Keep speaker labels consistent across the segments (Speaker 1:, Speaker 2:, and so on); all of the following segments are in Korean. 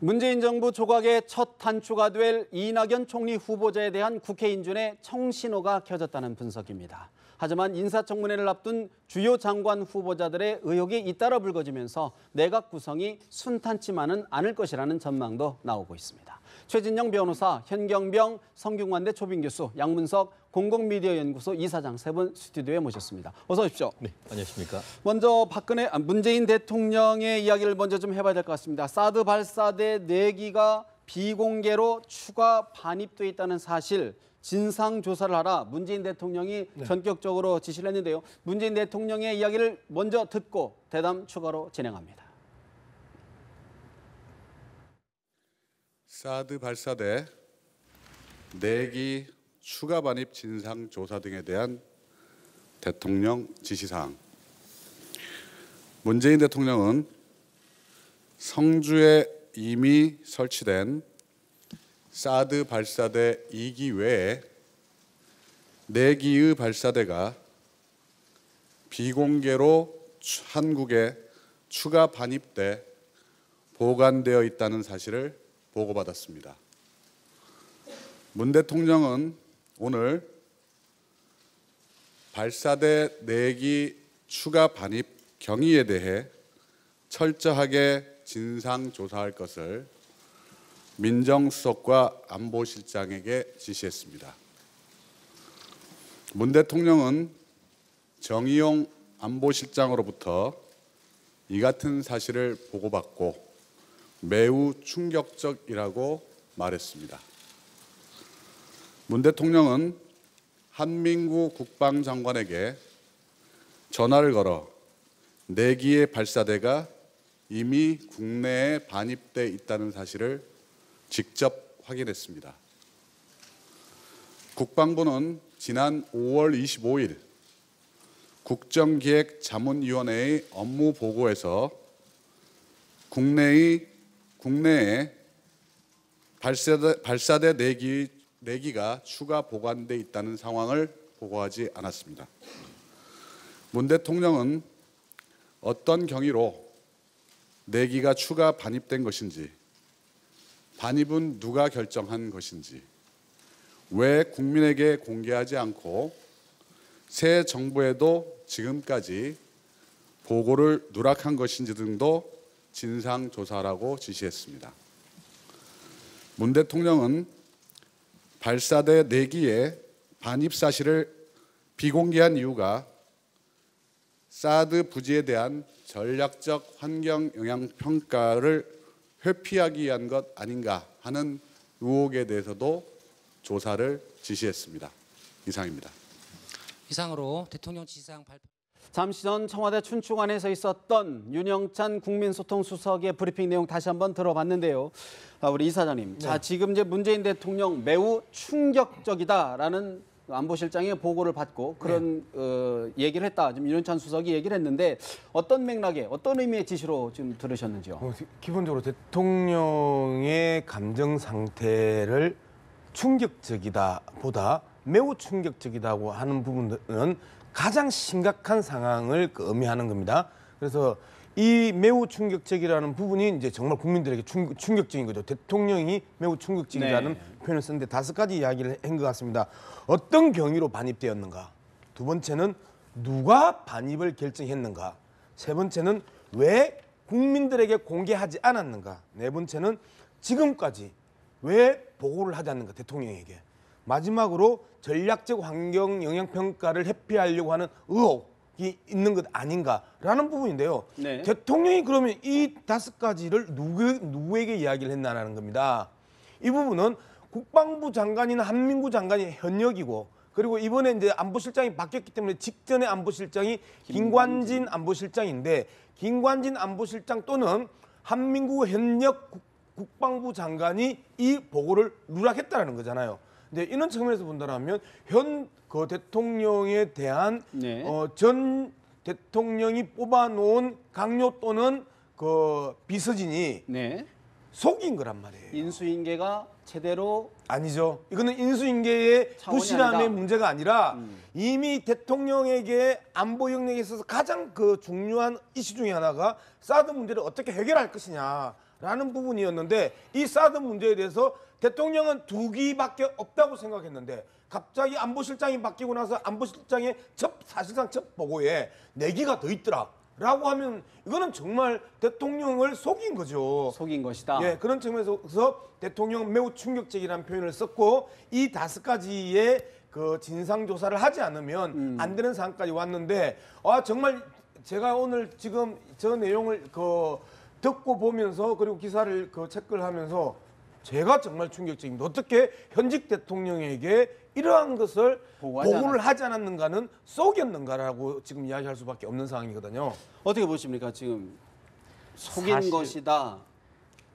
Speaker 1: 문재인 정부 조각의 첫 단추가 될 이낙연 총리 후보자에 대한 국회 인준의 청신호가 켜졌다는 분석입니다. 하지만 인사청문회를 앞둔 주요 장관 후보자들의 의혹이 잇따라 불거지면서 내각 구성이 순탄치만은 않을 것이라는 전망도 나오고 있습니다. 최진영 변호사, 현경병 성균관대 초빙 교수, 양문석 공공미디어연구소 이사장 세 분 스튜디오에 모셨습니다. 어서 오십시오.
Speaker 2: 네, 안녕하십니까.
Speaker 1: 먼저 문재인 대통령의 이야기를 먼저 좀 해봐야 될 것 같습니다. 사드 발사대 4기가 비공개로 추가 반입돼 있다는 사실 진상 조사를 하라 문재인 대통령이 전격적으로 지시를 했는데요. 문재인 대통령의 이야기를 먼저 듣고 대담 추가로 진행합니다.
Speaker 3: 사드 발사대 4기 추가 반입 진상 조사 등에 대한 대통령 지시사항. 문재인 대통령은 성주에 이미 설치된 사드 발사대 2기 외에 4기의 발사대가 비공개로 한국에 추가 반입돼 보관되어 있다는 사실을 보고받았습니다. 문 대통령은 오늘 발사대 4기 추가 반입 경위에 대해 철저하게 진상조사할 것을 민정수석과 안보실장에게 지시했습니다. 문 대통령은 정의용 안보실장으로부터 이 같은 사실을 보고받고 매우 충격적이라고 말했습니다. 문 대통령은 한민구 국방장관에게 전화를 걸어 4기의 발사대가 이미 국내에 반입돼 있다는 사실을 직접 확인했습니다. 국방부는 지난 5월 25일 국정기획자문위원회의 업무 보고에서 국내에 발사대 4기가 추가 보관돼 있다는 상황을 보고하지 않았습니다. 문 대통령은 어떤 경위로 4기가 추가 반입된 것인지, 반입은 누가 결정한 것인지, 왜 국민에게 공개하지 않고 새 정부에도 지금까지 보고를 누락한 것인지 등도 진상조사라고 지시했습니다. 문 대통령은 발사대 4기의 반입 사실을 비공개한 이유가 사드 부지에 대한 전략적 환경 영향 평가를 회피하기 위한 것 아닌가 하는 의혹에 대해서도 조사를 지시했습니다. 이상입니다.
Speaker 4: 이상으로 대통령 지시사항 발표.
Speaker 1: 잠시 전 청와대 춘추관에서 있었던 윤영찬 국민소통수석의 브리핑 내용 다시 한번 들어봤는데요. 우리 이사장님, 자 지금 이제 문재인 대통령 매우 충격적이다라는 안보실장의 보고를 받고 그런 얘기를 했다. 지금 윤영찬 수석이 얘기를 했는데 어떤 맥락에 어떤 의미의 지시로 지금 들으셨는지요?
Speaker 5: 기본적으로 대통령의 감정 상태를 충격적이다보다 매우 충격적이다고 하는 부분은 가장 심각한 상황을 의미하는 겁니다. 그래서 이 매우 충격적이라는 부분이 이제 정말 국민들에게 충격적인 거죠. 대통령이 매우 충격적이라는 표현을 썼는데 5가지 이야기를 한 것 같습니다. 어떤 경위로 반입되었는가? 2번째는 누가 반입을 결정했는가? 3번째는 왜 국민들에게 공개하지 않았는가? 4번째는 지금까지 왜 보고를 하지 않는가? 대통령에게. 마지막으로 전략적 환경 영향 평가를 회피하려고 하는 의혹이 있는 것 아닌가라는 부분인데요. 대통령이 그러면 이 5가지를 누구에게 이야기를 했나라는 겁니다. 이 부분은 국방부 장관이나 한민구 장관이 현역이고, 그리고 이번에 이제 안보실장이 바뀌었기 때문에 직전에 안보실장이 김관진 안보실장인데, 김관진 안보실장 또는 한민구 현역 국방부 장관이 이 보고를 누락했다는 거잖아요. 근데 이런 측면에서 본다면 현 대통령에 대한 전 대통령이 뽑아놓은 강요 또는 비서진이 속인 거란 말이에요.
Speaker 1: 인수인계가 제대로
Speaker 5: 아니죠. 이거는 인수인계의 부실함의 문제가 아니라 이미 대통령에게 안보 영역에 있어서 가장 중요한 이슈 중에 하나가 사드 문제를 어떻게 해결할 것이냐. 라는 부분이었는데 이 사드 문제에 대해서 대통령은 2기밖에 없다고 생각했는데 갑자기 안보실장이 바뀌고 나서 안보실장의 사실상 첫 보고에 4기가 더 있더라라고 하면 이거는 정말 대통령을 속인 거죠.
Speaker 1: 속인 것이다.
Speaker 5: 예, 그런 측면에서 대통령은 매우 충격적이라는 표현을 썼고 이 5가지의 그 진상 조사를 하지 않으면 안 되는 상황까지 왔는데 정말 제가 오늘 지금 저 내용을 듣고 보면서 그리고 기사를 체크를 하면서 제가 정말 충격적입니다. 어떻게 현직 대통령에게 이러한 것을 보고를 하지 않았는가는 속였는가라고 지금 이야기할 수밖에 없는 상황이거든요.
Speaker 1: 어떻게 보십니까? 지금 속인
Speaker 2: 사실
Speaker 1: 것이다.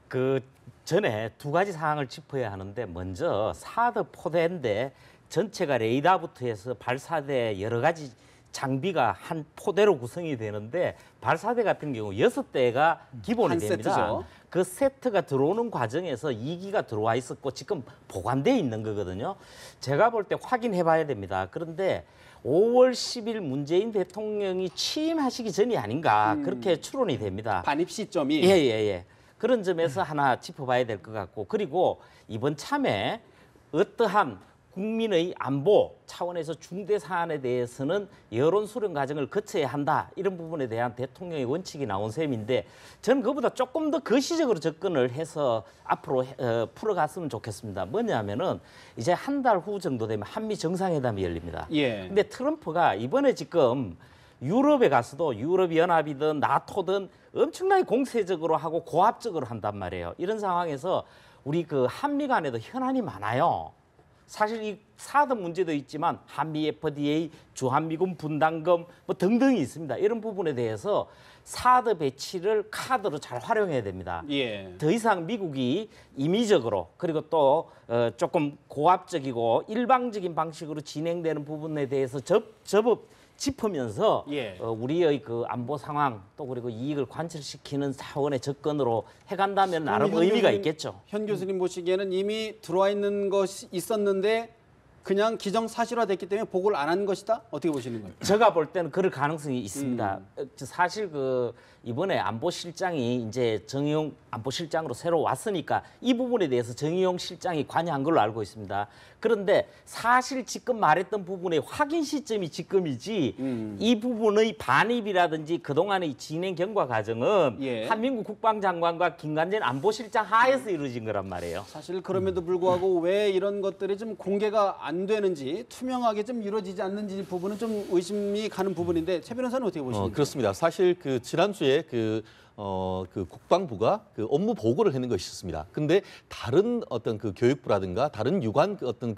Speaker 2: 그 전에 2가지 사항을 짚어야 하는데 먼저 사드 포대인데 전체가 레이더부터 해서 발사대 여러 가지 장비가 한 포대로 구성이 되는데 발사대 같은 경우 6대가 기본이
Speaker 1: 한
Speaker 2: 됩니다.
Speaker 1: 세트죠.
Speaker 2: 그 세트가 들어오는 과정에서 2기가 들어와 있었고 지금 보관돼 있는 거거든요. 제가 볼 때 확인해 봐야 됩니다. 그런데 5월 10일 문재인 대통령이 취임하시기 전이 아닌가 그렇게 추론이 됩니다.
Speaker 1: 반입 시점이
Speaker 2: 예. 그런 점에서 하나 짚어봐야 될 것 같고 그리고 이번 참에 어떠한 국민의 안보 차원에서 중대 사안에 대해서는 여론 수렴 과정을 거쳐야 한다. 이런 부분에 대한 대통령의 원칙이 나온 셈인데 저는 그보다 조금 더 거시적으로 접근을 해서 앞으로 풀어갔으면 좋겠습니다. 뭐냐면은 이제 한 달 후 정도 되면 한미 정상회담이 열립니다.
Speaker 1: 예.
Speaker 2: 근데 트럼프가 이번에 지금 유럽에 가서도 유럽연합이든 나토든 엄청나게 공세적으로 하고 고압적으로 한단 말이에요. 이런 상황에서 우리 그 한미 간에도 현안이 많아요. 사실 이 사드 문제도 있지만 한미 FDA, 주한미군 분담금 뭐 등등이 있습니다. 이런 부분에 대해서 사드 배치를 카드로 잘 활용해야 됩니다.
Speaker 1: 예.
Speaker 2: 더 이상 미국이 임의적으로 그리고 또 조금 고압적이고 일방적인 방식으로 진행되는 부분에 대해서 짚으면서
Speaker 1: 예.
Speaker 2: 우리의 그 안보 상황 또 그리고 이익을 관철시키는 차원의 접근으로 해간다면 나름 의미가 있겠죠.
Speaker 1: 현 교수님 보시기에는 이미 들어와 있는 것이 있었는데 그냥 기정사실화됐기 때문에 보고를 안 한 것이다? 어떻게 보시는 거예요?
Speaker 2: 제가 볼 때는 그럴 가능성이 있습니다. 사실 그 이번에 안보실장이 이제 정의용 안보실장으로 새로 왔으니까 이 부분에 대해서 정의용 실장이 관여한 걸로 알고 있습니다. 그런데 사실 지금 말했던 부분의 확인 시점이 지금이지 이 부분의 반입이라든지 그동안의 진행 경과 과정은
Speaker 1: 예.
Speaker 2: 한민국 국방장관과 김관진 안보실장 하에서 이루어진 거란 말이에요.
Speaker 1: 사실 그럼에도 불구하고 왜 이런 것들이 좀 공개가 안 되는지 투명하게 좀 이루어지지 않는지 부분은 좀 의심이 가는 부분인데 최 변호사는 어떻게 보십니까?
Speaker 6: 그렇습니다. 사실 그 지난주에 그 국방부가 그 업무 보고를 하는 것이 있습니다. 근데 다른 어떤 그 교육부라든가 다른 유관 어떤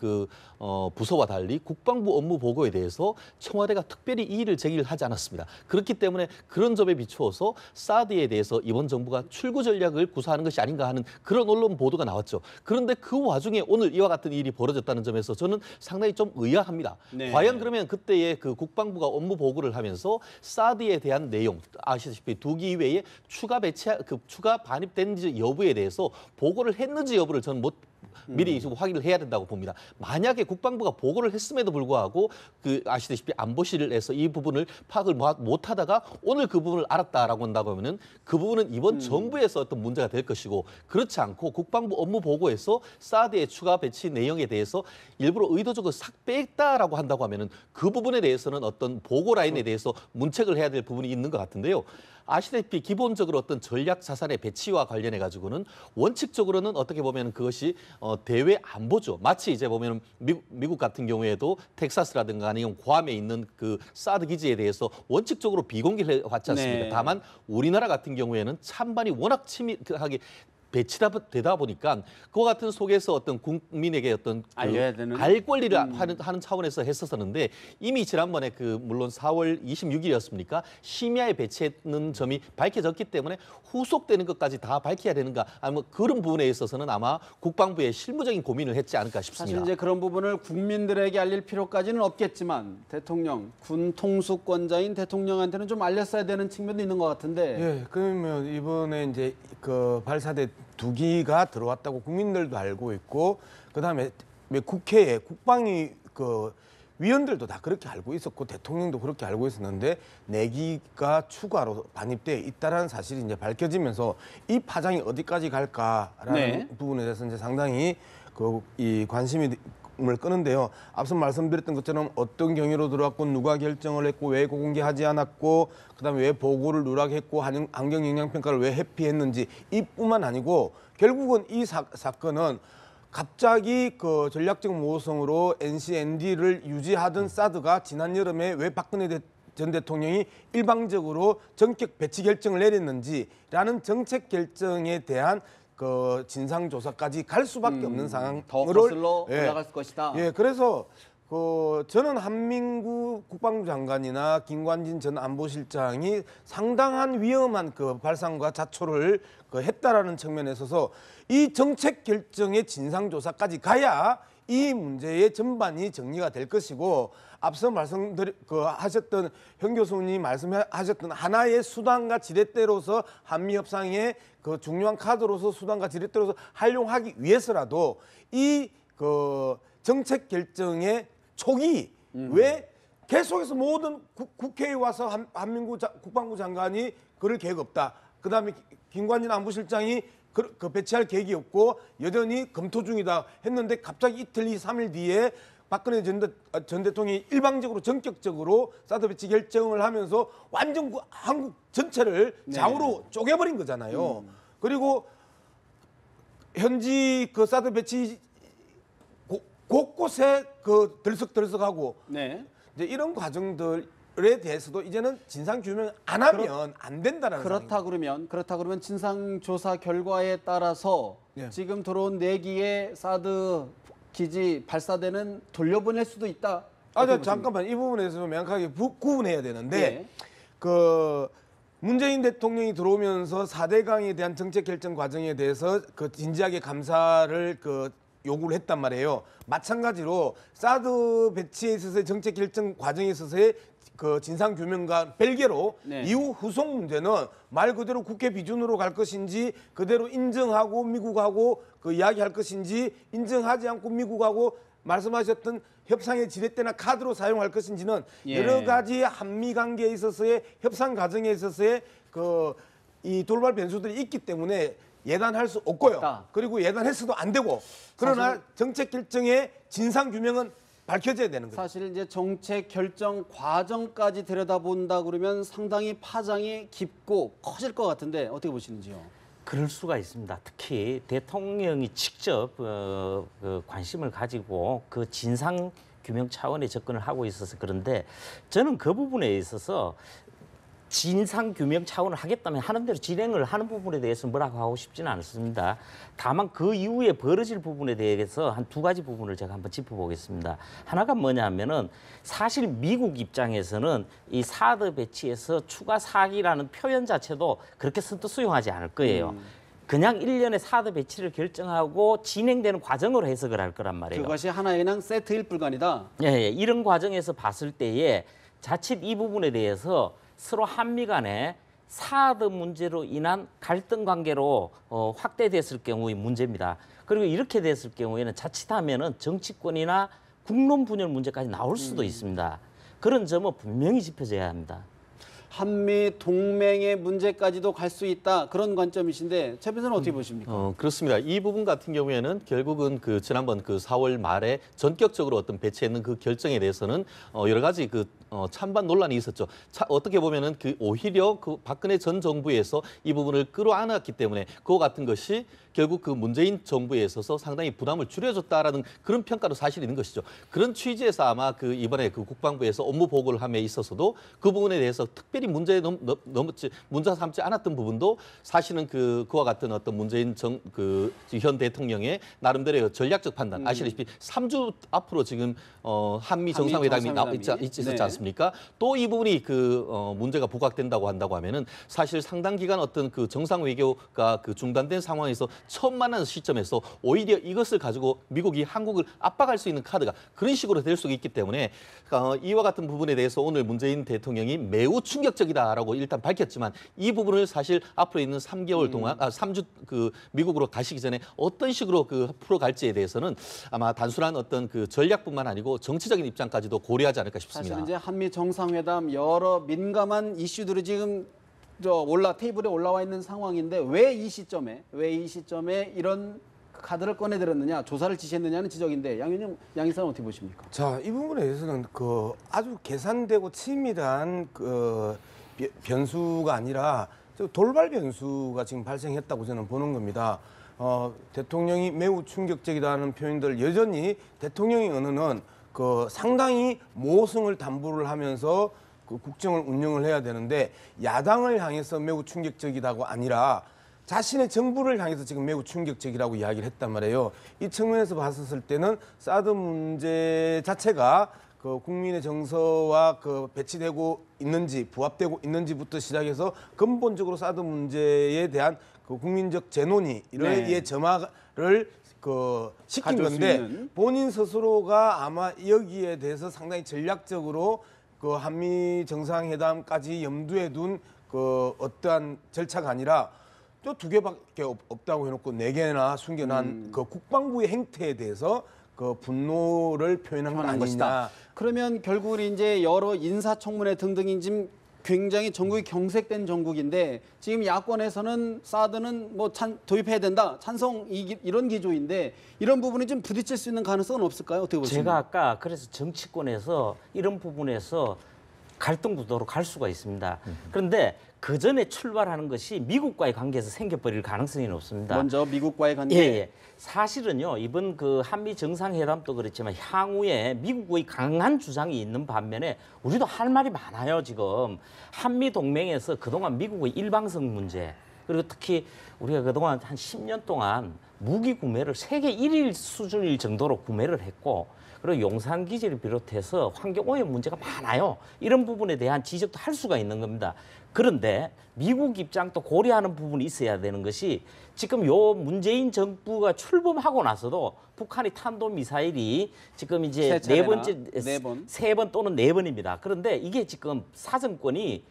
Speaker 6: 부서와 달리 국방부 업무 보고에 대해서 청와대가 특별히 이의를 제기를 하지 않았습니다. 그렇기 때문에 그런 점에 비추어서 사드에 대해서 이번 정부가 출구 전략을 구사하는 것이 아닌가 하는 그런 언론 보도가 나왔죠. 그런데 그 와중에 오늘 이와 같은 일이 벌어졌다는 점에서 저는 상당히 좀 의아합니다.
Speaker 1: 네.
Speaker 6: 과연 그러면 그때의 그 국방부가 업무 보고를 하면서 사드에 대한 내용 아시다시피 2기 이외에 추가 반입된 여부에 대해서 보고를 했는지 여부를 저는 미리 확인을 해야 된다고 봅니다. 만약에 국방부가 보고를 했음에도 불구하고 그 아시다시피 안보실에서 이 부분을 파악을 못하다가 오늘 그 부분을 알았다라고 한다고 하면은 그 부분은 이번 정부에서 어떤 문제가 될 것이고 그렇지 않고 국방부 업무 보고에서 사드의 추가 배치 내용에 대해서 일부러 의도적으로 싹 뺐다라고 한다고 하면은 그 부분에 대해서는 어떤 보고 라인에 대해서 문책을 해야 될 부분이 있는 것 같은데요. 아시다시피 기본적으로 어떤 전략 자산의 배치와 관련해 가지고는 원칙적으로는 어떻게 보면 그것이 대외 안보죠. 마치 이제 보면 미국 같은 경우에도 텍사스라든가 아니면 괌에 있는 그 사드 기지에 대해서 원칙적으로 비공개를 해왔지 않습니까?
Speaker 1: 네.
Speaker 6: 다만 우리나라 같은 경우에는 찬반이 워낙 치밀하게 배치되다 보니까 그와 같은 속에서 어떤 국민에게 어떤
Speaker 1: 알려야 되는?
Speaker 6: 알 권리를 하는 차원에서 했었었는데 이미 지난번에 물론 4월 26일이었습니까? 심야에 배치했는 점이 밝혀졌기 때문에 후속되는 것까지 다 밝혀야 되는가? 아니면 그런 부분에 있어서는 아마 국방부의 실무적인 고민을 했지 않을까 싶습니다.
Speaker 1: 사실 이제 그런 부분을 국민들에게 알릴 필요까지는 없겠지만 대통령, 군 통수권자인 대통령한테는 좀 알렸어야 되는 측면도 있는 것 같은데.
Speaker 5: 예, 그러면 이번에 이제 그 발사대 2기가 들어왔다고 국민들도 알고 있고 그다음에 국회에 국방위 위원들도 다 그렇게 알고 있었고 대통령도 그렇게 알고 있었는데 내기가 추가로 반입돼 있다라는 사실이 이제 밝혀지면서 이 파장이 어디까지 갈까라는
Speaker 1: 네.
Speaker 5: 부분에 대해서 이제 상당히 이 관심을 끄는데요. 앞서 말씀드렸던 것처럼 어떤 경위로 들어왔고 누가 결정을 했고 왜 공개하지 않았고 그다음에 왜 보고를 누락했고 환경 영향 평가를 왜 회피했는지 이뿐만 아니고 결국은 이 사건은 갑자기 그 전략적 모호성으로 NCND를 유지하던 사드가 지난 여름에 왜 박근혜 전 대통령이 일방적으로 전격 배치 결정을 내렸는지라는 정책 결정에 대한 그 진상 조사까지 갈 수밖에 없는 상황으로
Speaker 1: 더 거슬러 올라갈 것이다.
Speaker 5: 예, 그래서 저는 한민구 국방부 장관이나 김관진 전 안보실장이 상당한 위험한 그 발상과 자초를 했다라는 측면에 있어서 이 정책 결정의 진상 조사까지 가야 이 문제의 전반이 정리가 될 것이고 앞서 하셨던 현 교수님이 말씀하셨던 하나의 수단과 지렛대로서 한미 협상의 그 중요한 카드로서 수단과 지렛대로서 활용하기 위해서라도 이 정책 결정의 초기 왜 계속해서 모든 국회에 와서 한민구 국방부 장관이 그럴 계획 없다. 그다음에 김관진 안보실장이 그 배치할 계획이 없고 여전히 검토 중이다 했는데 갑자기 이틀, 3일 뒤에 박근혜 전 대통령이 일방적으로 전격적으로 사드 배치 결정을 하면서 완전 한국 전체를 좌우로 쪼개버린 거잖아요. 그리고 현지 그 사드 배치 곳곳에 들썩들썩하고
Speaker 1: 네.
Speaker 5: 이제 이런 과정들에 대해서도 이제는 진상 규명 안 하면 안 된다는
Speaker 1: 그렇다 그러면 진상 조사 결과에 따라서
Speaker 5: 예.
Speaker 1: 지금 들어온 4기의 사드 기지 발사대는 돌려보낼 수도 있다.
Speaker 5: 잠깐만 이 부분에서 명확하게 구분해야 되는데
Speaker 1: 네.
Speaker 5: 문재인 대통령이 들어오면서 4대강에 대한 정책 결정 과정에 대해서 진지하게 감사를 요구를 했단 말이에요. 마찬가지로 사드 배치에 있어서의 정책 결정 과정에 있어서의 진상 규명과 별개로
Speaker 1: 네.
Speaker 5: 이후 후속 문제는 말 그대로 국회 비준으로 갈 것인지 그대로 인정하고 미국하고 이야기할 것인지 인정하지 않고 미국하고 말씀하셨던 협상의 지렛대나 카드로 사용할 것인지는
Speaker 1: 예.
Speaker 5: 여러 가지 한미 관계에 있어서의 협상 과정에 있어서의 이 돌발 변수들이 있기 때문에 예단할 수 없고요.
Speaker 1: 없다.
Speaker 5: 그리고 예단했어도 안 되고 그러나 정책 결정의 진상 규명은 밝혀져야 되는 거죠.
Speaker 1: 사실 이제 정책 결정 과정까지 들여다본다 그러면 상당히 파장이 깊고 커질 것 같은데 어떻게 보시는지요?
Speaker 2: 그럴 수가 있습니다. 특히 대통령이 직접 관심을 가지고 그 진상 규명 차원의 접근을 하고 있어서 그런데 저는 그 부분에 있어서 진상 규명 차원을 하겠다면 하는 대로 진행을 하는 부분에 대해서 뭐라고 하고 싶지는 않습니다. 다만 그 이후에 벌어질 부분에 대해서 한 2가지 부분을 제가 한번 짚어보겠습니다. 하나가 뭐냐면은 사실 미국 입장에서는 이 사드 배치에서 추가 사기라는 표현 자체도 그렇게 선뜻 수용하지 않을 거예요. 그냥 1년에 사드 배치를 결정하고 진행되는 과정으로 해석을 할 거란 말이에요.
Speaker 1: 그것이 하나의 그냥 세트일 불가이다.
Speaker 2: 예, 이런 과정에서 봤을 때에 자칫 이 부분에 대해서 서로 한미 간에 사드 문제로 인한 갈등 관계로 확대됐을 경우의 문제입니다. 그리고 이렇게 됐을 경우에는 자칫하면은 정치권이나 국론 분열 문제까지 나올 수도 있습니다. 그런 점은 분명히 짚어져야 합니다.
Speaker 1: 한미 동맹의 문제까지도 갈 수 있다 그런 관점이신데 최 변호사는 어떻게 보십니까?
Speaker 6: 그렇습니다. 이 부분 같은 경우에는 결국은 지난번 4월 말에 전격적으로 어떤 배치했는 그 결정에 대해서는 여러 가지 찬반 논란이 있었죠. 어떻게 보면은 오히려 박근혜 전 정부에서 이 부분을 끌어안았기 때문에 그와 같은 것이 결국 문재인 정부에 있어서 상당히 부담을 줄여줬다라는 그런 평가도 사실 있는 것이죠. 그런 취지에서 아마 이번에 국방부에서 업무 보고를 함에 있어서도 그 부분에 대해서 특별히 문제 삼지 않았던 부분도 사실은 그와 같은 어떤 문재인 현 대통령의 나름대로의 전략적 판단 아시다시피 3주 앞으로 지금 한미 정상회담이 있었지 않습니까? 또 이 부분이 문제가 부각된다고 한다고 하면은 사실 상당 기간 어떤 정상 외교가 중단된 상황에서 처음 만나는 시점에서 오히려 이것을 가지고 미국이 한국을 압박할 수 있는 카드가 그런 식으로 될 수 있기 때문에 이와 같은 부분에 대해서 오늘 문재인 대통령이 매우 충격 충격적이다라고 일단 밝혔지만 이 부분을 사실 앞으로 있는 3개월 동안 3주 그 미국으로 가시기 전에 어떤 식으로 그 풀어갈지에 대해서는 아마 단순한 어떤 그 전략뿐만 아니고 정치적인 입장까지도 고려하지 않을까 싶습니다.
Speaker 1: 사실 이제 한미 정상회담 여러 민감한 이슈들이 지금 테이블에 올라와 있는 상황인데 왜 이 시점에 이런 카드를 꺼내들었느냐, 조사를 지시했느냐는 지적인데 양 이사는 어떻게 보십니까?
Speaker 5: 자, 이 부분에 대해서는 그 아주 계산되고 치밀한 그 변수가 아니라 돌발 변수가 지금 발생했다고 저는 보는 겁니다. 대통령이 매우 충격적이다는 표현들 여전히 대통령의 언어는 그 상당히 모성을 담보를 하면서 그 국정을 운영을 해야 되는데 야당을 향해서 매우 충격적이다고 아니라 자신의 정부를 향해서 지금 매우 충격적이라고 이야기를 했단 말이에요. 이 측면에서 봤었을 때는 사드 문제 자체가 그 국민의 정서와 그 배치되고 있는지 부합되고 있는지부터 시작해서 근본적으로 사드 문제에 대한 그 국민적 재논의의 점화를 그 시킨 건데 본인 스스로가 아마 여기에 대해서 상당히 전략적으로 그 한미 정상회담까지 염두에 둔 그 어떠한 절차가 아니라 또 2개밖에 없다고 해놓고 4개나 숨겨놓은 그 국방부의 행태에 대해서 그 분노를 표현한 건 아니냐.
Speaker 1: 것이다. 그러면 결국은 이제 여러 인사청문회 등등이 지금 굉장히 전국이 경색된 전국인데 지금 야권에서는 사드는 뭐 도입해야 된다, 찬성 이런 기조인데 이런 부분이 좀 부딪힐 수 있는 가능성은 없을까요? 어떻게 보십니까?
Speaker 2: 제가 아까 그래서 정치권에서 이런 부분에서 갈등 구도로 갈 수가 있습니다. 그런데 그 전에 출발하는 것이 미국과의 관계에서 생겨버릴 가능성이 높습니다.
Speaker 1: 먼저 미국과의 관계.
Speaker 2: 예. 사실은요, 이번 그 한미 정상회담도 그렇지만 향후에 미국의 강한 주장이 있는 반면에 우리도 할 말이 많아요, 지금. 한미 동맹에서 그동안 미국의 일방성 문제, 그리고 특히 우리가 그동안 한 10년 동안 무기 구매를 세계 1위 수준일 정도로 구매를 했고, 그리고 용산 기지를 비롯해서 환경 오염 문제가 많아요. 이런 부분에 대한 지적도 할 수가 있는 겁니다. 그런데 미국 입장도 고려하는 부분이 있어야 되는 것이 지금 요 문재인 정부가 출범하고 나서도 북한이 탄도미사일이 지금 이제 네 번 또는 4번입니다. 그런데 이게 지금 사정권이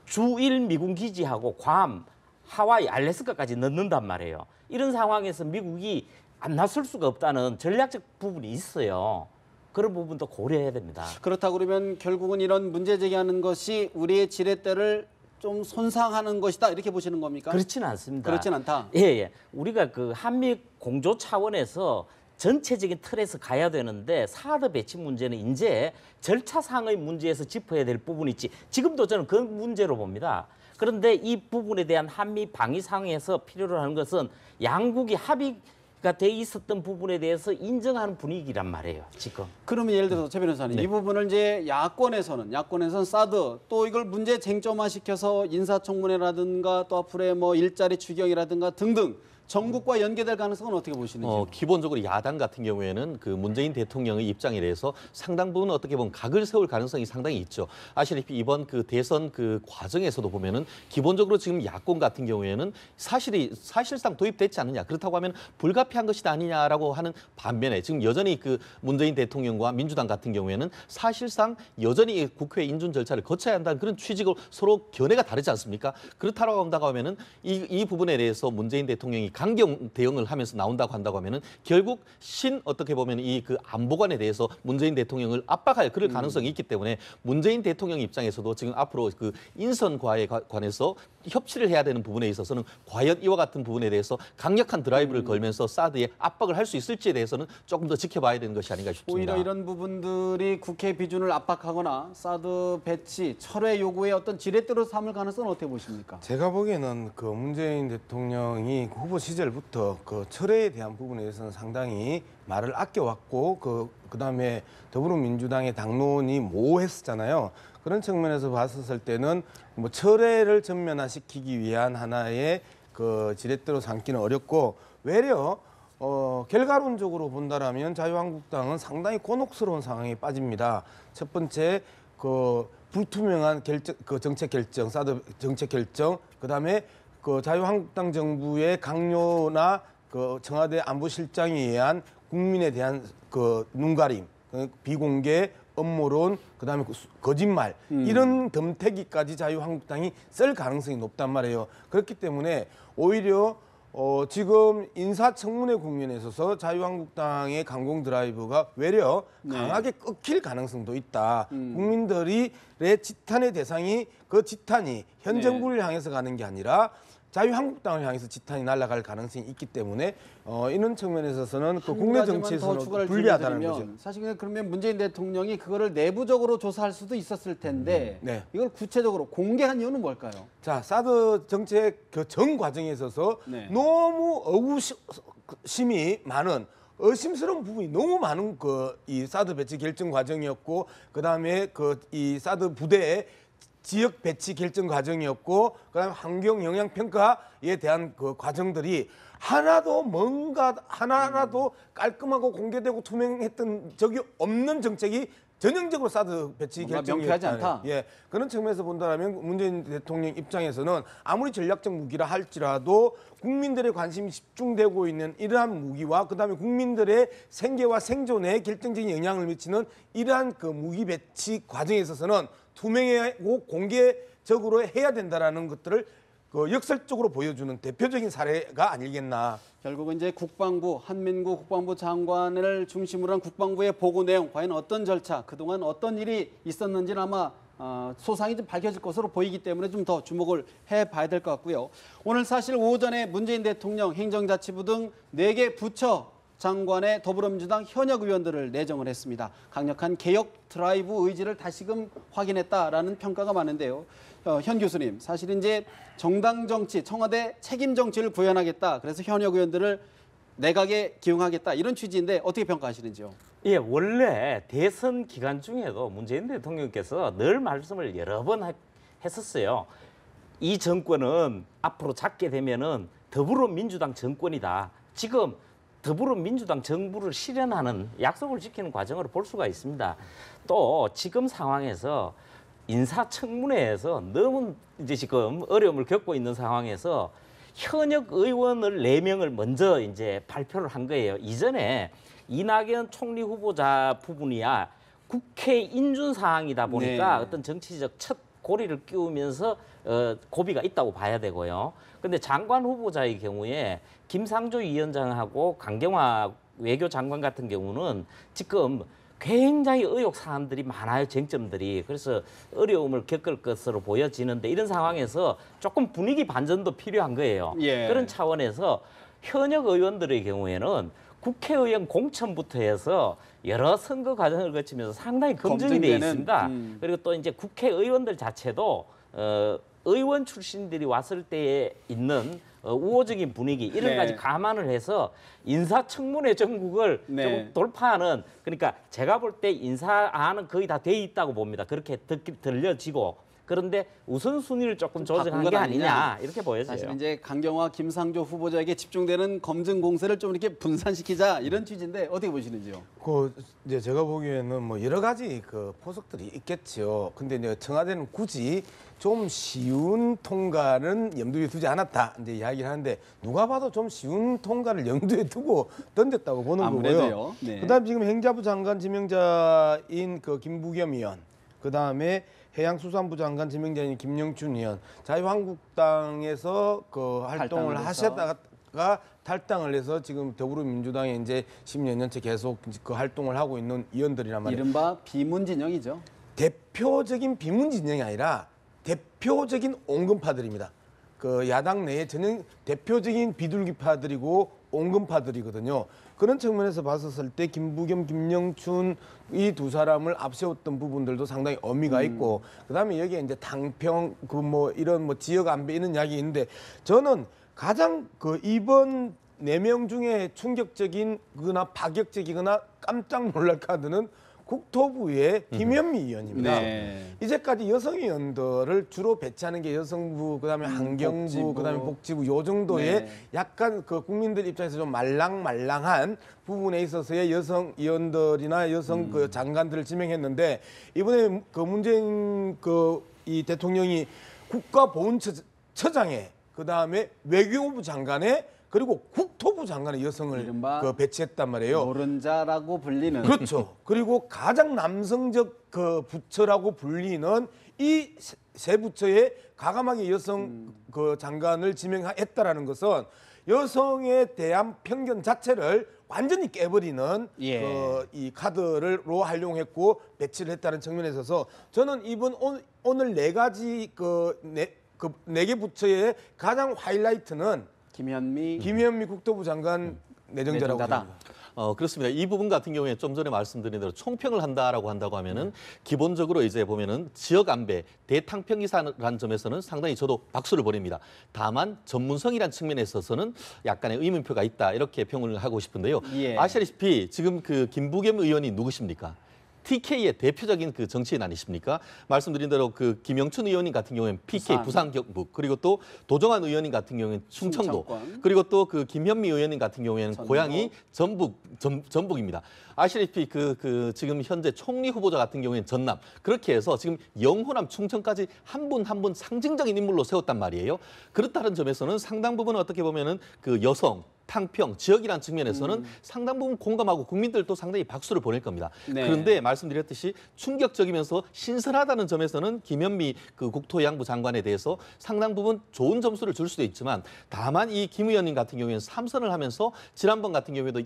Speaker 2: 주일 미군 기지하고 괌, 하와이, 알래스카까지 넣는단 말이에요. 이런 상황에서 미국이 안 나설 수가 없다는 전략적 부분이 있어요. 그런 부분도 고려해야 됩니다.
Speaker 1: 그렇다고 그러면 결국은 이런 문제 제기하는 것이 우리의 지렛대를 좀 손상하는 것이다 이렇게 보시는 겁니까?
Speaker 2: 그렇지는 않습니다.
Speaker 1: 그렇진 않다.
Speaker 2: 예. 우리가 그 한미 공조 차원에서 전체적인 틀에서 가야 되는데 사드 배치 문제는 이제 절차상의 문제에서 짚어야 될 부분이 있지. 지금도 저는 그 문제로 봅니다. 그런데 이 부분에 대한 한미 방위상에서 필요로 하는 것은 양국이 합의가 돼 있었던 부분에 대해서 인정하는 분위기란 말이에요, 지금.
Speaker 1: 그러면 예를 들어서 최 변호사님, 이 부분을 이제 야권에서는 사드 또 이걸 문제 쟁점화 시켜서 인사청문회라든가 또 앞으로의 뭐 일자리 추경이라든가 등등 전국과 연계될 가능성은 어떻게 보시는지요?
Speaker 6: 기본적으로 야당 같은 경우에는 그 문재인 대통령의 입장에 대해서 상당 부분 어떻게 보면 각을 세울 가능성이 상당히 있죠. 아시다시피 이번 그 대선 그 과정에서도 보면은 기본적으로 지금 야권 같은 경우에는 사실상 도입됐지 않느냐. 그렇다고 하면 불가피한 것이 아니냐라고 하는 반면에 지금 여전히 그 문재인 대통령과 민주당 같은 경우에는 사실상 여전히 국회 인준 절차를 거쳐야 한다는 그런 취지로 서로 견해가 다르지 않습니까? 그렇다고 한다고 하면은 이 부분에 대해서 문재인 대통령이 강경 대응을 하면서 나온다고 한다고 하면은 결국 어떻게 보면 이 그 안보관에 대해서 문재인 대통령을 압박할 그럴 가능성이 있기 때문에 문재인 대통령 입장에서도 지금 앞으로 그 인선과에 관해서 협치를 해야 되는 부분에 있어서는 과연 이와 같은 부분에 대해서 강력한 드라이브를 걸면서 사드에 압박을 할 수 있을지에 대해서는 조금 더 지켜봐야 되는 것이 아닌가 싶습니다.
Speaker 1: 오히려 이런 부분들이 국회 비준을 압박하거나 사드 배치, 철회 요구의 어떤 지렛대로 삼을 가능성은 어떻게 보십니까?
Speaker 5: 제가 보기에는 그 문재인 대통령이 후보 시절부터 그 철회에 대한 부분에 대해서는 상당히 말을 아껴왔고 그다음에 더불어민주당의 당론이 모호했었잖아요. 그런 측면에서 봤었을 때는 뭐 철회를 전면화시키기 위한 하나의 그 지렛대로 삼기는 어렵고 외려 결과론적으로 본다라면 자유한국당은 상당히 곤혹스러운 상황에 빠집니다. 첫 번째 그 불투명한 정책 결정, 사드 정책 결정, 그다음에 그 자유한국당 정부의 강요나 그 청와대 안보실장에 의한 국민에 대한 그 눈가림, 비공개 음모론, 그다음에 거짓말 이런 덤태기까지 자유한국당이 쓸 가능성이 높단 말이에요. 그렇기 때문에 오히려 지금 인사청문회 국면에 있어서 자유한국당의 강공 드라이브가 외려 강하게 꺾일 가능성도 있다. 국민들의 지탄의 대상이 그 지탄이 현 정부를 향해서 가는 게 아니라 자유한국당을 향해서 지탄이 날아갈 가능성이 있기 때문에 이런 측면에 있어서는 그 국내 정치에서는 불리하다는 거죠.
Speaker 1: 사실 그러면 문재인 대통령이 그거를 내부적으로 조사할 수도 있었을 텐데
Speaker 5: 네.
Speaker 1: 이걸 구체적으로 공개한 이유는 뭘까요?
Speaker 5: 자, 사드 정책 그 전 과정에 있어서
Speaker 1: 네.
Speaker 5: 너무 의구심이 많은 의심스러운 부분이 너무 많은 그 이 사드 배치 결정 과정이었고, 그다음에 그 이 사드 부대의 지역 배치 결정 과정이었고, 그다음에 환경 영향 평가에 대한 그 과정들이 하나도 깔끔하고 공개되고 투명했던 적이 없는 정책이 전형적으로 사드 배치 결정이
Speaker 1: 명쾌하지 않다.
Speaker 5: 예, 그런 측면에서 본다면 문재인 대통령 입장에서는 아무리 전략적 무기라 할지라도 국민들의 관심이 집중되고 있는 이러한 무기와 그다음에 국민들의 생계와 생존에 결정적인 영향을 미치는 이러한 그 무기 배치 과정에 있어서는 투명하고 공개적으로 해야 된다라는 것들을 그 역설적으로 보여주는 대표적인 사례가 아니겠나.
Speaker 1: 결국은 이제 국방부, 한민구 국방부 장관을 중심으로 한 국방부의 보고 내용, 과연 어떤 절차, 그동안 어떤 일이 있었는지는 아마 소상히 좀 밝혀질 것으로 보이기 때문에 좀 더 주목을 해봐야 될 것 같고요. 오늘 사실 오전에 문재인 대통령, 행정자치부 등 4개 부처 장관의 더불어민주당 현역 의원들을 내정을 했습니다. 강력한 개혁 드라이브 의지를 다시금 확인했다라는 평가가 많은데요. 현 교수님, 사실 이제 정당 정치, 청와대 책임 정치를 구현하겠다. 그래서 현역 의원들을 내각에 기용하겠다. 이런 취지인데 어떻게 평가하시는지요?
Speaker 2: 예, 원래 대선 기간 중에도 문재인 대통령께서 늘 말씀을 여러 번 했었어요. 이 정권은 앞으로 잡게 되면은 더불어민주당 정권이다. 지금 더불어민주당 정부를 실현하는 약속을 지키는 과정으로 볼 수가 있습니다. 또 지금 상황에서 인사청문회에서 너무 이제 지금 어려움을 겪고 있는 상황에서 현역 의원을 4명을 먼저 이제 발표를 한 거예요. 이전에 이낙연 총리 후보자 부분이야 국회 인준 사항이다 보니까
Speaker 1: 네.
Speaker 2: 어떤 정치적 첫 고리를 끼우면서 고비가 있다고 봐야 되고요. 근데 장관 후보자의 경우에 김상조 위원장하고 강경화 외교장관 같은 경우는 지금 굉장히 의혹 사안들이 많아요, 쟁점들이. 그래서 어려움을 겪을 것으로 보여지는데 이런 상황에서 조금 분위기 반전도 필요한 거예요.
Speaker 1: 예.
Speaker 2: 그런 차원에서 현역 의원들의 경우에는 국회의원 공천부터 해서 여러 선거 과정을 거치면서 상당히 검증이 되어
Speaker 1: 검증되는,
Speaker 2: 있습니다. 그리고 또 이제 국회의원들 자체도 의원 출신들이 왔을 때에 있는 우호적인 분위기 이런
Speaker 1: 네.
Speaker 2: 가지 감안을 해서 인사청문회 전국을
Speaker 1: 네.
Speaker 2: 조금 돌파하는, 그러니까 제가 볼 때 인사안은 거의 다 돼 있다고 봅니다. 그렇게 들려지고. 그런데 우선순위를 조금 조정한
Speaker 1: 바꾼 건
Speaker 2: 게 아니냐
Speaker 1: 아니냐.
Speaker 2: 이렇게 보여져요.
Speaker 1: 사실 이제 강경화, 김상조 후보자에게 집중되는 검증 공세를 좀 이렇게 분산시키자 이런 취지인데 어떻게 보시는지요?
Speaker 5: 그 이제 제가 보기에는 뭐 여러 가지 그 포석들이 있겠죠. 근데 이제 청와대는 굳이 좀 쉬운 통과는 염두에 두지 않았다 이제 이야기를 하는데, 누가 봐도 좀 쉬운 통과를 염두에 두고 던졌다고 보는
Speaker 1: 아무래도요.
Speaker 5: 거고요.
Speaker 1: 네.
Speaker 5: 그다음 지금 행자부 장관 지명자인 그 김부겸 의원, 그다음에 해양수산부 장관 지명자인 김영춘 의원, 자유한국당에서 그 활동을
Speaker 1: 탈당을 해서.
Speaker 5: 하셨다가 탈당을 해서 지금 더불어민주당에 이제 10여 년째 계속 그 활동을 하고 있는 의원들이란 말이에요.
Speaker 1: 이른바 비문 진영이죠.
Speaker 5: 대표적인 비문 진영이 아니라 대표적인 온건파들입니다. 그 야당 내에 전형 대표적인 비둘기파들이고 온건파들이거든요. 그런 측면에서 봤었을 때 김부겸, 김영춘 이 두 사람을 앞세웠던 부분들도 상당히 의미가 있고, 그다음에 여기에 이제 당평 그 뭐 이런 뭐 지역 안배 이런 이야기 있는데, 저는 가장 그 이번 4명 중에 충격적인거나 파격적이거나 깜짝 놀랄 카드는 국토부의 김현미 의원입니다.
Speaker 1: 네.
Speaker 5: 이제까지 여성 의원들을 주로 배치하는 게 여성부, 그다음에 환경부,
Speaker 1: 복지부.
Speaker 5: 그다음에 복지부 요 정도의
Speaker 1: 네.
Speaker 5: 약간 그 국민들 입장에서 좀 말랑말랑한 부분에 있어서의 여성 의원들이나 여성 그 장관들을 지명했는데, 이번에 그 문재인 그 이 대통령이 국가보훈처장에 그다음에 외교부 장관에 그리고 국토부 장관의 여성을
Speaker 1: 이른바
Speaker 5: 배치했단 말이에요.
Speaker 1: 노른자라고 불리는
Speaker 5: 그렇죠. 그리고 가장 남성적 그 부처라고 불리는 이 세 부처에 과감하게 여성 그 장관을 지명했다라는 것은 여성에 대한 편견 자체를 완전히 깨버리는
Speaker 1: 예.
Speaker 5: 이 카드로 활용했고 배치를 했다는 측면에 있어서 저는 이번 오늘 네 가지 네 개 부처의 가장 하이라이트는 김현미 국토부 장관 내정자라고
Speaker 1: 내정자다.
Speaker 5: 봅니다.
Speaker 6: 그렇습니다. 이 부분 같은 경우에 좀 전에 말씀드린 대로 총평을 한다고 하면은 기본적으로 이제 보면은 지역 안배, 대탕평이사라는 점에서는 상당히 저도 박수를 보냅니다. 다만 전문성이란 측면에 있어서는 약간의 의문표가 있다 이렇게 평을 하고 싶은데요.
Speaker 1: 예.
Speaker 6: 아시다시피 지금 그 김부겸 의원이 누구십니까? TK의 대표적인 그 정치인 아니십니까? 말씀드린 대로 그 김영춘 의원님 같은 경우에는 PK 부산 경북, 그리고 또 도정환 의원님 같은 경우에는 충청도,
Speaker 1: 충청권.
Speaker 6: 그리고 또 그 김현미 의원님 같은 경우에는
Speaker 1: 전북.
Speaker 6: 고향이 전북입니다. 아시다시피 그 지금 현재 총리 후보자 같은 경우에는 전남, 그렇게 해서 지금 영호남 충청까지 한 분 한 분 상징적인 인물로 세웠단 말이에요. 그렇다는 점에서는 상당 부분 어떻게 보면은 그 여성 탕평, 지역이라는 측면에서는 상당 부분 공감하고 국민들도 상당히 박수를 보낼 겁니다.
Speaker 1: 네.
Speaker 6: 그런데 말씀드렸듯이 충격적이면서 신선하다는 점에서는 김현미 그 국토해양부 장관에 대해서 상당 부분 좋은 점수를 줄 수도 있지만 다만 이 김 의원님 같은 경우에는 3선을 하면서 지난번 같은 경우에도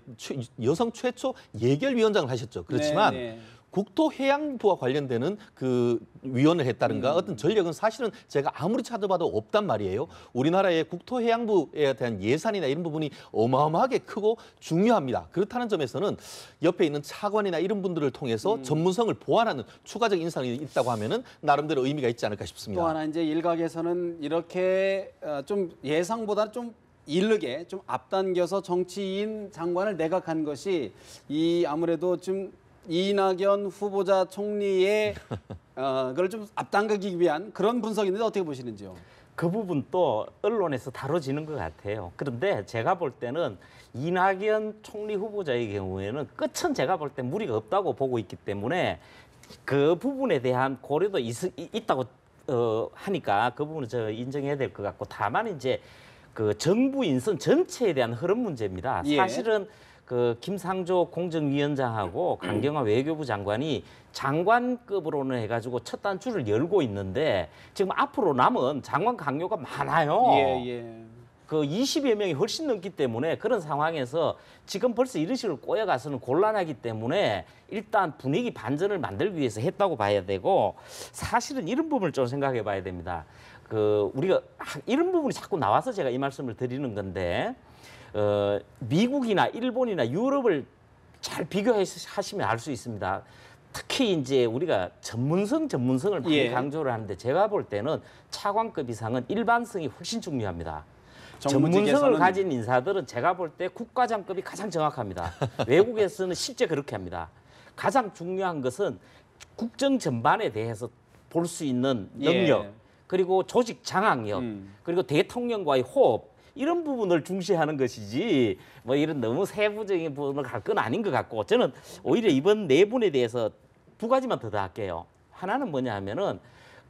Speaker 6: 여성 최초 예결위원장을 하셨죠. 그렇지만
Speaker 1: 네, 네.
Speaker 6: 국토해양부와 관련되는 그 위원을 했다든가 어떤 전력은 사실은 제가 아무리 찾아봐도 없단 말이에요. 우리나라의 국토해양부에 대한 예산이나 이런 부분이 어마어마하게 크고 중요합니다. 그렇다는 점에서는 옆에 있는 차관이나 이런 분들을 통해서 전문성을 보완하는 추가적 인상이 있다고 하면은 나름대로 의미가 있지 않을까 싶습니다.
Speaker 1: 또 하나 이제 일각에서는 이렇게 좀 예상보다 좀 이르게 좀 앞당겨서 정치인 장관을 내각한 것이 이 아무래도 좀 이낙연 후보자 총리의 그걸 좀 앞당기기 위한 그런 분석인데 어떻게 보시는지요?
Speaker 2: 그 부분도 언론에서 다뤄지는 것 같아요. 그런데 제가 볼 때는 이낙연 총리 후보자의 경우에는 끝은 제가 볼 때 무리가 없다고 보고 있기 때문에 그 부분에 대한 고려도 있다고 하니까 그 부분은 저 인정해야 될 것 같고, 다만 이제 그 정부 인선 전체에 대한 흐름 문제입니다.
Speaker 1: 예.
Speaker 2: 사실은 그 김상조 공정위원장하고 강경화 외교부 장관이 장관급으로는 해가지고 첫 단추를 열고 있는데 지금 앞으로 남은 장관 강요가 많아요.
Speaker 1: 예.
Speaker 2: 그 20여 명이 훨씬 넘기 때문에 그런 상황에서 지금 벌써 이런 식으로 꼬여가서는 곤란하기 때문에 일단 분위기 반전을 만들기 위해서 했다고 봐야 되고, 사실은 이런 부분을 좀 생각해 봐야 됩니다. 그 우리가 이런 부분이 자꾸 나와서 제가 이 말씀을 드리는 건데, 미국이나 일본이나 유럽을 잘 비교하시면 알 수 있습니다. 특히 이제 우리가 전문성을 많이
Speaker 1: 예.
Speaker 2: 강조를 하는데 제가 볼 때는 차관급 이상은 일반성이 훨씬 중요합니다.
Speaker 1: 정무직에서는-
Speaker 2: 전문성을 가진 인사들은 제가 볼 때 국과장급이 가장 정확합니다. 외국에서는 실제 그렇게 합니다. 가장 중요한 것은 국정 전반에 대해서 볼 수 있는 능력,
Speaker 1: 예.
Speaker 2: 그리고 조직 장악력, 그리고 대통령과의 호흡, 이런 부분을 중시하는 것이지 뭐 이런 너무 세부적인 부분을 갈 건 아닌 것 같고, 저는 오히려 이번 네 분에 대해서 두 가지만 더 할게요. 하나는 뭐냐 하면은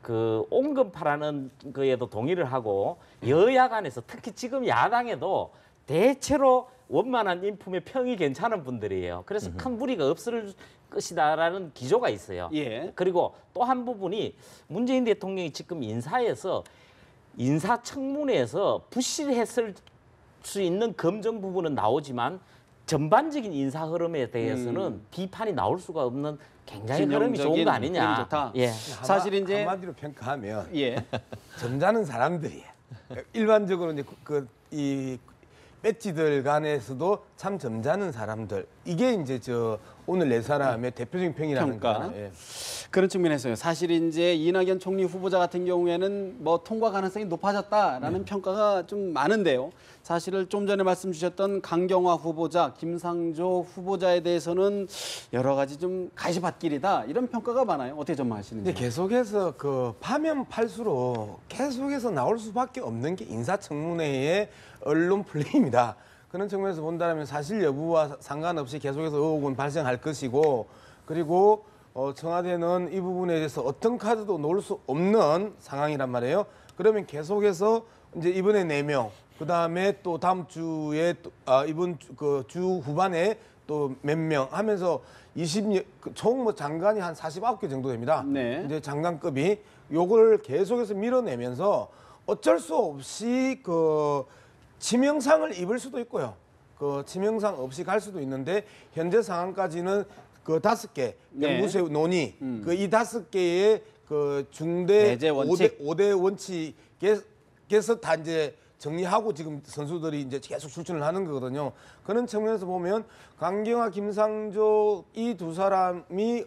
Speaker 2: 그 온건파라는 거에도 동의를 하고, 여야 간에서 특히 지금 야당에도 대체로 원만한 인품의 평이 괜찮은 분들이에요. 그래서 큰 무리가 없을 것이다라는 기조가 있어요.
Speaker 1: 예.
Speaker 2: 그리고 또 한 부분이 문재인 대통령이 지금 인사청문회에서 부실했을 수 있는 검증 부분은 나오지만 전반적인 인사 흐름에 대해서는 비판이 나올 수가 없는 굉장히 흐름이 좋은
Speaker 1: 진영적인
Speaker 2: 거 아니냐.
Speaker 1: 흐름이 좋다.
Speaker 2: 예.
Speaker 1: 사실 이제
Speaker 5: 한마디로 평가하면
Speaker 1: 예.
Speaker 5: 점잖은 사람들이 일반적으로 이제 이 배지들 간에서도 참 점잖은 사람들, 이게 이제 저 오늘 네 사람의 대표적인 평이라는
Speaker 1: 평가.
Speaker 5: 거예요. 예.
Speaker 1: 그런 측면에서요. 사실 이제 이낙연 총리 후보자 같은 경우에는 뭐 통과 가능성이 높아졌다라는 평가가 좀 많은데요. 사실은 좀 전에 말씀 주셨던 강경화 후보자, 김상조 후보자에 대해서는 여러 가지 좀 가시밭길이다 이런 평가가 많아요. 어떻게 전망하시는지?
Speaker 5: 근데 계속해서 그 파면 팔수록 계속해서 나올 수밖에 없는 게 인사청문회의 언론 플레이입니다. 그런 측면에서 본다면 사실 여부와 상관없이 계속해서 의혹은 발생할 것이고, 그리고 청와대는 이 부분에 대해서 어떤 카드도 놓을 수 없는 상황이란 말이에요. 그러면 계속해서 이제 이번에 4명 그다음에 또 다음 주에 이번 주 후반에 또 몇 명 하면서 20년 총 뭐 장관이 한 49개 정도 됩니다.
Speaker 1: 네.
Speaker 5: 이제 장관급이 요걸 계속해서 밀어내면서 어쩔 수 없이 그 지명상을 입을 수도 있고요. 그 지명상 없이 갈 수도 있는데 현재 상황까지는 그 5개
Speaker 1: 네.
Speaker 5: 연구세 논의 그 이 5개의 그 중대
Speaker 1: 배제 원칙.
Speaker 5: 5대 원칙에서 다 이제 정리하고 지금 선수들이 이제 계속 출전을 하는 거거든요. 그런 측면에서 보면 강경화, 김상조 이 두 사람이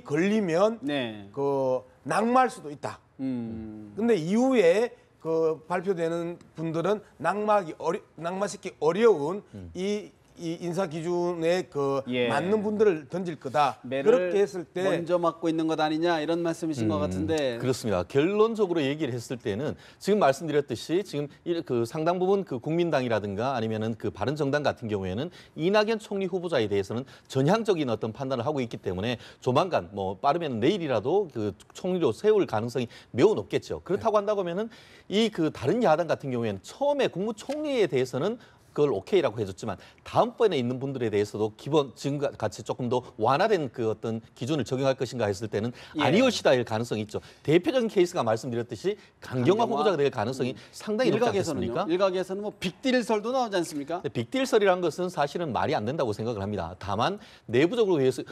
Speaker 5: 걸리면
Speaker 1: 네.
Speaker 5: 그 낙마할 수도 있다. 근데 이후에 그 발표되는 분들은 낙마시키 어려운 이 인사 기준에 그
Speaker 1: 예.
Speaker 5: 맞는 분들을 던질 거다.
Speaker 1: 매를
Speaker 5: 그렇게 했을 때
Speaker 1: 먼저 맡고 있는 것 아니냐 이런 말씀이신 것 같은데.
Speaker 6: 그렇습니다. 결론적으로 얘기를 했을 때는 지금 말씀드렸듯이 지금 그 상당 부분 그 국민당이라든가 아니면은 그 바른정당 같은 경우에는 이낙연 총리 후보자에 대해서는 전향적인 어떤 판단을 하고 있기 때문에 조만간 뭐 빠르면 내일이라도 그 총리로 세울 가능성이 매우 높겠죠. 그렇다고 한다고 하면은 이 그 다른 야당 같은 경우에는 처음에 국무총리에 대해서는 그걸 오케이라고 해줬지만 다음번에 있는 분들에 대해서도 기본 지금과 같이 조금 더 완화된 그 어떤 기준을 적용할 것인가 했을 때는
Speaker 1: 예.
Speaker 6: 아니올시다일 가능성이 있죠. 대표적인 케이스가 말씀드렸듯이 강경화 후보자가 될 가능성이 상당히 높지 않겠습니까?
Speaker 1: 일각에서는요. 일각에서는 뭐 빅딜설도 나오지 않습니까?
Speaker 6: 빅딜설이라는 것은 사실은 말이 안 된다고 생각을 합니다. 다만 내부적으로 위해서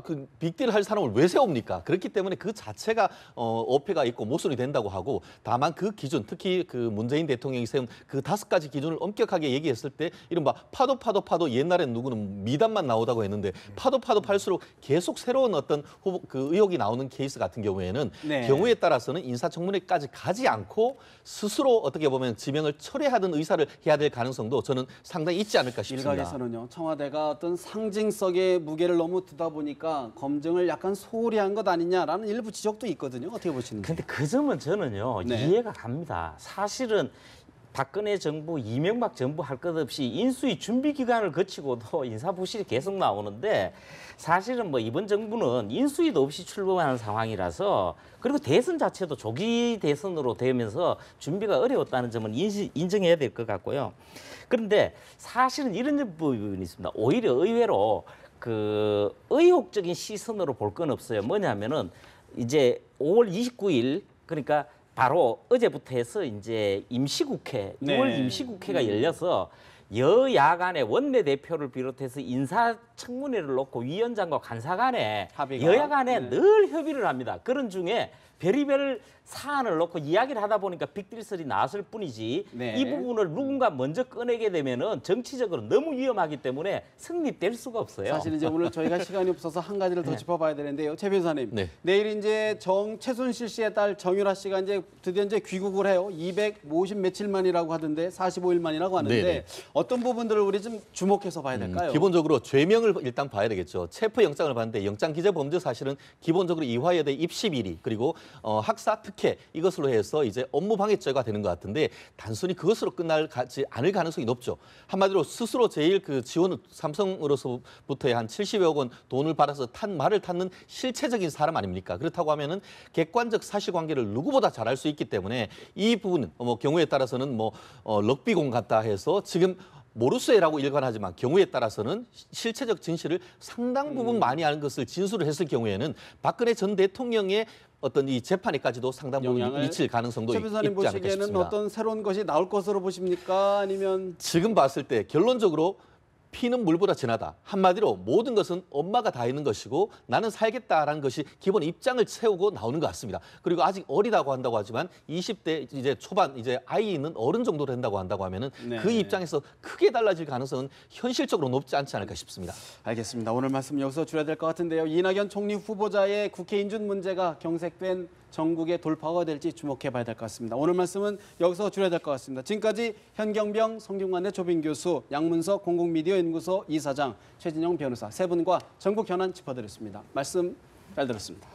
Speaker 6: 그 빅딜 할 사람을 왜 세웁니까? 그렇기 때문에 그 자체가 어폐가 있고 모순이 된다고 하고 다만 그 기준 특히 그 문재인 대통령이 세운 그 5가지 기준을 엄격하게 얘기했을 때 이른바 파도 옛날엔 누구는 미담만 나오다고 했는데 파도 팔수록 계속 새로운 어떤 후보 그 의혹이 나오는 케이스 같은 경우에는
Speaker 1: 네.
Speaker 6: 경우에 따라서는 인사청문회까지 가지 않고 스스로 어떻게 보면 지명을 철회하던 의사를 해야 될 가능성도 저는 상당히 있지 않을까 싶습니다.
Speaker 1: 일각에서는요. 청와대가 어떤 상징성의 무게를 너무 두다 보니까 검증을 약간 소홀히 한 것 아니냐라는 일부 지적도 있거든요. 어떻게 보시는지.
Speaker 2: 근데 그 점은 저는요
Speaker 1: 네.
Speaker 2: 이해가 갑니다. 사실은 박근혜 정부, 이명박 정부 할 것 없이 인수위 준비 기간을 거치고도 인사 부실이 계속 나오는데 사실은 뭐 이번 정부는 인수위도 없이 출범하는 상황이라서 그리고 대선 자체도 조기 대선으로 되면서 준비가 어려웠다는 점은 인정해야 될 것 같고요. 그런데 사실은 이런 부분이 있습니다. 오히려 의외로 그 의혹적인 시선으로 볼 건 없어요. 뭐냐면은 이제 5월 29일 그러니까 바로 어제부터 해서 이제 임시국회,
Speaker 1: 네.
Speaker 2: 6월 임시국회가 열려서 여야 간의 원내대표를 비롯해서 인사청문회를 놓고 위원장과 간사 간에
Speaker 1: 합의가.
Speaker 2: 여야 간에
Speaker 1: 네.
Speaker 2: 늘 협의를 합니다. 그런 중에 별의별 사안을 놓고 이야기를 하다 보니까 빅딜설이 나왔을 뿐이지
Speaker 1: 네.
Speaker 2: 이 부분을 누군가 먼저 꺼내게 되면은 정치적으로 너무 위험하기 때문에 성립될 수가 없어요.
Speaker 1: 사실 이제 오늘 저희가 시간이 없어서 한 가지를 더 짚어봐야 되는데요. 최 변호사님,
Speaker 6: 네.
Speaker 1: 내일 이제 최순실 씨의 딸 정유라 씨가 이제 드디어 이제 귀국을 해요. 250 며칠 만이라고 하던데 45일 만이라고 하는데
Speaker 6: 네네.
Speaker 1: 어떤 부분들을 우리 좀 주목해서 봐야 될까요?
Speaker 6: 기본적으로 죄명을 일단 봐야 되겠죠. 체포영장을 봤는데 영장기재범죄 사실은 기본적으로 이화여대 입시 비리 그리고 학사 특혜 이것으로 해서 이제 업무방해죄가 되는 것 같은데 단순히 그것으로 끝나지 않을 가능성이 높죠. 한마디로 스스로 제일 그 지원을 삼성으로서부터의 한 70여억 원 돈을 받아서 말을 탔는 실체적인 사람 아닙니까? 그렇다고 하면은 객관적 사실관계를 누구보다 잘 알 수 있기 때문에 이 부분은 뭐 경우에 따라서는 뭐 럭비공 같다 해서 지금 모르쇠라고 일관하지만 경우에 따라서는 실체적 진실을 상당 부분 많이 아는 것을 진술을 했을 경우에는 박근혜 전 대통령의 어떤 이 재판에까지도 상당 부분
Speaker 1: 영향을
Speaker 6: 미칠 가능성도
Speaker 1: 최
Speaker 6: 있지
Speaker 1: 변호사님
Speaker 6: 않을까
Speaker 1: 보시기에는
Speaker 6: 싶습니다.
Speaker 1: 어떤 새로운 것이 나올 것으로 보십니까? 아니면
Speaker 6: 지금 봤을 때 결론적으로 피는 물보다 진하다. 한마디로 모든 것은 엄마가 다 있는 것이고 나는 살겠다라는 것이 기본 입장을 세우고 나오는 것 같습니다. 그리고 아직 어리다고 한다고 하지만 20대 이제 초반 이제 아이 있는 어른 정도 된다고 한다고 하면은
Speaker 1: 네.
Speaker 6: 그 입장에서 크게 달라질 가능성은 현실적으로 높지 않지 않을까 싶습니다.
Speaker 1: 알겠습니다. 오늘 말씀 여기서 줄여야 될 것 같은데요. 이낙연 총리 후보자의 국회 인준 문제가 경색된 전국의 돌파가 될지 주목해봐야 될 것 같습니다. 오늘 말씀은 여기서 줄여야 될 것 같습니다. 지금까지 현경병 성균관대 조빈 교수, 양문석 공공미디어 연구소 이사장, 최진영 변호사 세 분과 전국 현안 짚어드렸습니다. 말씀 잘 들었습니다.